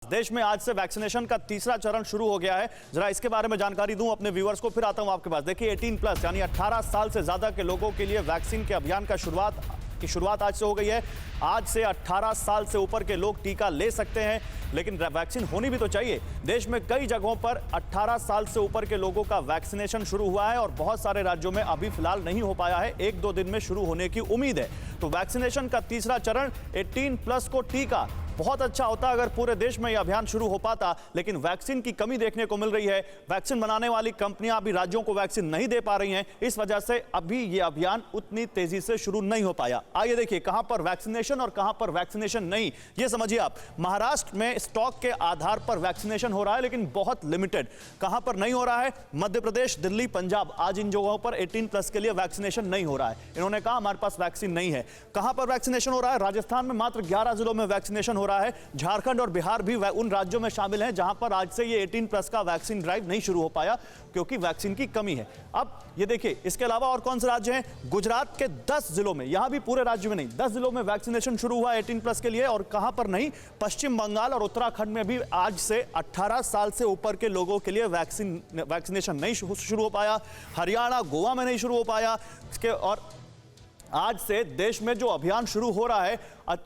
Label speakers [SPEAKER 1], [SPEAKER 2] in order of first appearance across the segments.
[SPEAKER 1] देश में आज से वैक्सीनेशन का तीसरा चरण शुरू हो गया है। जरा इसके बारे में जानकारी दूं अपने व्यूअर्स को, फिर आता हूं आपके पास। देखिए 18+ यानी 18 साल से ज्यादा के लोगों के लिए वैक्सीन के अभियान का शुरुआत आज से हो गई है। आज से 18 साल से ऊपर के लोग टीका ले सकते हैं, लेकिन वैक्सीन होनी भी तो चाहिए। देश में कई जगहों पर 18 साल से ऊपर के लोगों का वैक्सीनेशन शुरू हुआ है और बहुत सारे राज्यों में अभी फिलहाल नहीं हो पाया है। 1-2 दिन में शुरू होने की उम्मीद है। तो वैक्सीनेशन का तीसरा चरण 18+ को टीका, बहुत अच्छा होता अगर पूरे देश में यह अभियान शुरू हो पाता, लेकिन वैक्सीन की कमी देखने को मिल रही है। वैक्सीन बनाने वाली कंपनियां अभी राज्यों को वैक्सीन नहीं दे पा रही हैं, इस वजह से अभी यह अभियान उतनी तेजी से शुरू नहीं हो पाया। आइए देखिए कहां पर वैक्सीनेशन और कहां पर वैक्सीनेशन नहीं, ये समझिए आप। महाराष्ट्र में स्टॉक के आधार पर वैक्सीनेशन हो रहा है, लेकिन बहुत लिमिटेड। कहां पर नहीं हो रहा है? मध्य प्रदेश, दिल्ली, पंजाब, आज इन जगहों पर 18+ के लिए वैक्सीनेशन नहीं हो रहा है। इन्होंने कहा हमारे पास वैक्सीन नहीं है। कहां पर वैक्सीनेशन हो रहा है? राजस्थान में मात्र 11 जिलों में वैक्सीनेशन हो रहा है। झारखंड और बिहार भी उन राज्यों में शामिल हैं जहां पर आज से ये 18+ का वैक्सीन ड्राइव नहीं शुरू हो पाया, क्योंकि वैक्सीन की कमी है। अब ये देखिए इसके अलावा और कौन से राज्य हैं? गुजरात के 10 जिलों में, यहां भी पूरे राज्य में नहीं, 10 जिलों में वैक्सीनेशन शुरू हुआ 18+ के लिए। और कहां पर नहीं? पश्चिम बंगाल और उत्तराखंड में भी आज से 18 साल से ऊपर के लोगों के लिए वैक्सीनेशन नहीं शुरू हो पाया। हरियाणा, गोवा में नहीं शुरू हो पाया। और आज से देश में जो अभियान शुरू हो रहा है,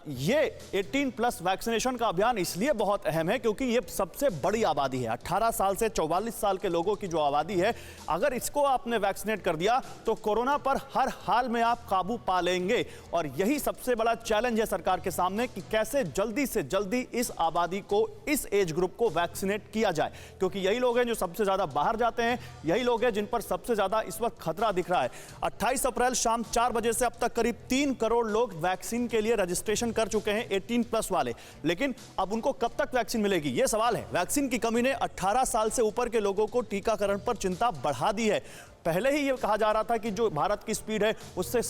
[SPEAKER 1] ये 18+ वैक्सीनेशन का अभियान इसलिए बहुत अहम है क्योंकि ये सबसे बड़ी आबादी है। 18 साल से 44 साल के लोगों की जो आबादी है, अगर इसको आपने वैक्सीनेट कर दिया तो कोरोना पर हर हाल में आप काबू पा लेंगे। और यही सबसे बड़ा चैलेंज है सरकार के सामने कि कैसे जल्दी से जल्दी इस आबादी को, इस एज ग्रुप को वैक्सीनेट किया जाए, क्योंकि यही लोग हैं जो सबसे ज्यादा बाहर जाते हैं, यही लोग हैं जिन पर सबसे ज्यादा इस वक्त खतरा दिख रहा है। 28 अप्रैल शाम 4 बजे से अब तक करीब 3 करोड़ लोग वैक्सीन के लिए रजिस्ट्रेशन कर चुके हैं, 18+ वाले। लेकिन अब उनको कब तक वैक्सीन मिलेगी, यह सवाल है। वैक्सीन की कमी ने 18 साल से ऊपर के लोगों को टीकाकरण पर चिंता बढ़ा दी है। पहले ही ये कहा जा रहा था कि जो भारत की स्पीड है उससे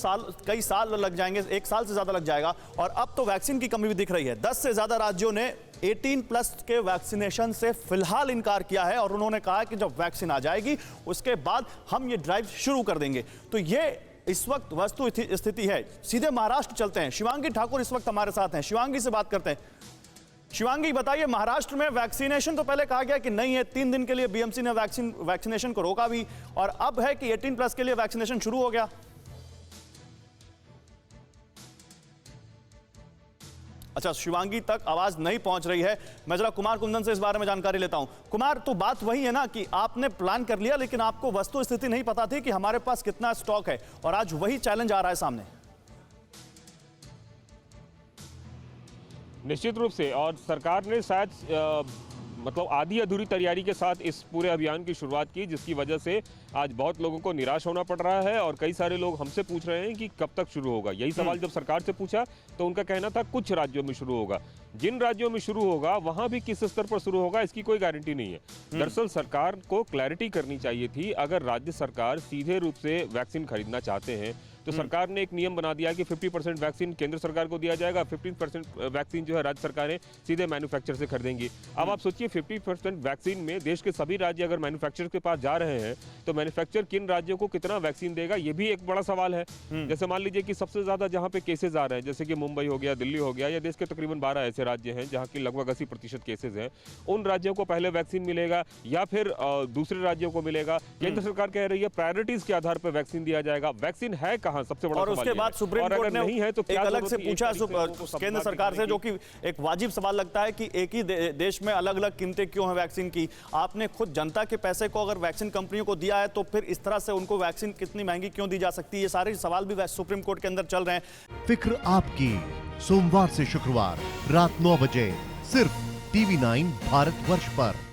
[SPEAKER 1] कई साल लग जाएंगे, 1 साल से ज्यादा लग जाएगा, और अब तो वैक्सीन की कमी भी दिख रही है। 10 से ज्यादा राज्यों ने 18+ के वैक्सीनेशन से फिलहाल इनकार किया है और उन्होंने कहा कि जब वैक्सीन आ जाएगी उसके बाद हम ये ड्राइव शुरू कर देंगे। तो ये इस वक्त वस्तु स्थिति है। सीधे महाराष्ट्र चलते हैं। शिवांगी ठाकुर इस वक्त हमारे साथ हैं, शिवांगी से बात करते हैं। शिवांगी बताइए, महाराष्ट्र में वैक्सीनेशन तो पहले कहा गया कि नहीं है, 3 दिन के लिए बीएमसी ने वैक्सीनेशन को रोका भी, और अब है कि 18+ के लिए वैक्सीनेशन शुरू हो गया। अच्छा, शिवांगी तक आवाज नहीं पहुंच रही है। मैं जरा कुमार कुंदन से इस बारे में जानकारी लेता हूं। कुमार, तो बात वही है ना कि आपने प्लान कर लिया, लेकिन आपको वस्तु स्थिति नहीं पता थी कि हमारे पास कितना स्टॉक है, और आज वही चैलेंज आ रहा है सामने।
[SPEAKER 2] निश्चित रूप से, और सरकार ने शायद मतलब आधी अधूरी तैयारी के साथ इस पूरे अभियान की शुरुआत की, जिसकी वजह से आज बहुत लोगों को निराश होना पड़ रहा है। और कई सारे लोग हमसे पूछ रहे हैं कि कब तक शुरू होगा। यही सवाल जब सरकार से पूछा तो उनका कहना था कुछ राज्यों में शुरू होगा। जिन राज्यों में शुरू होगा वहां भी किस स्तर पर शुरू होगा इसकी कोई गारंटी नहीं है। दरअसल सरकार को क्लैरिटी करनी चाहिए थी। अगर राज्य सरकार सीधे रूप से वैक्सीन खरीदना चाहते हैं तो सरकार ने एक नियम बना दिया कि 50% वैक्सीन केंद्र सरकार को दिया जाएगा, 15% वैक्सीन जो है राज्य सरकारें सीधे मैन्युफैक्चरर से खरीदेंगी। अब आप सोचिए 50% वैक्सीन में देश के सभी राज्य अगर मैन्युफैक्चरर के पास जा रहे हैं तो मैन्युफैक्चरर किन राज्यों को कितना वैक्सीन देगा, ये भी एक बड़ा सवाल है। जैसे मान लीजिए कि सबसे ज्यादा जहां पे केसेज आ रहे हैं, जैसे कि मुंबई हो गया, दिल्ली हो गया, या देश के तकरीबन 12 ऐसे राज्य हैं जहां की लगभग 80% केसेज हैं, उन राज्यों को पहले वैक्सीन मिलेगा या फिर दूसरे राज्यों को मिलेगा। केंद्र सरकार कह रही है प्रायोरिटीज के आधार पर वैक्सीन दिया जाएगा। वैक्सीन है कहां, सबसे बड़ा
[SPEAKER 1] और उसके बाद सुप्रीम कोर्ट ने
[SPEAKER 2] नहीं है तो
[SPEAKER 1] एक अलग से पूछा केंद्र सरकार से, जो कि एक वाजिब सवाल लगता है कि एक ही देश में अलग अलग कीमतें क्यों हैं वैक्सीन की। आपने खुद जनता के पैसे को अगर वैक्सीन कंपनियों को दिया है तो फिर इस तरह से उनको वैक्सीन कितनी महंगी क्यों दी जा सकती है? ये सारे सवाल भी सुप्रीम कोर्ट के अंदर चल रहे हैं।
[SPEAKER 3] फिक्र आपकी, सोमवार से शुक्रवार रात 9 बजे सिर्फ TV9 भारतवर्ष पर।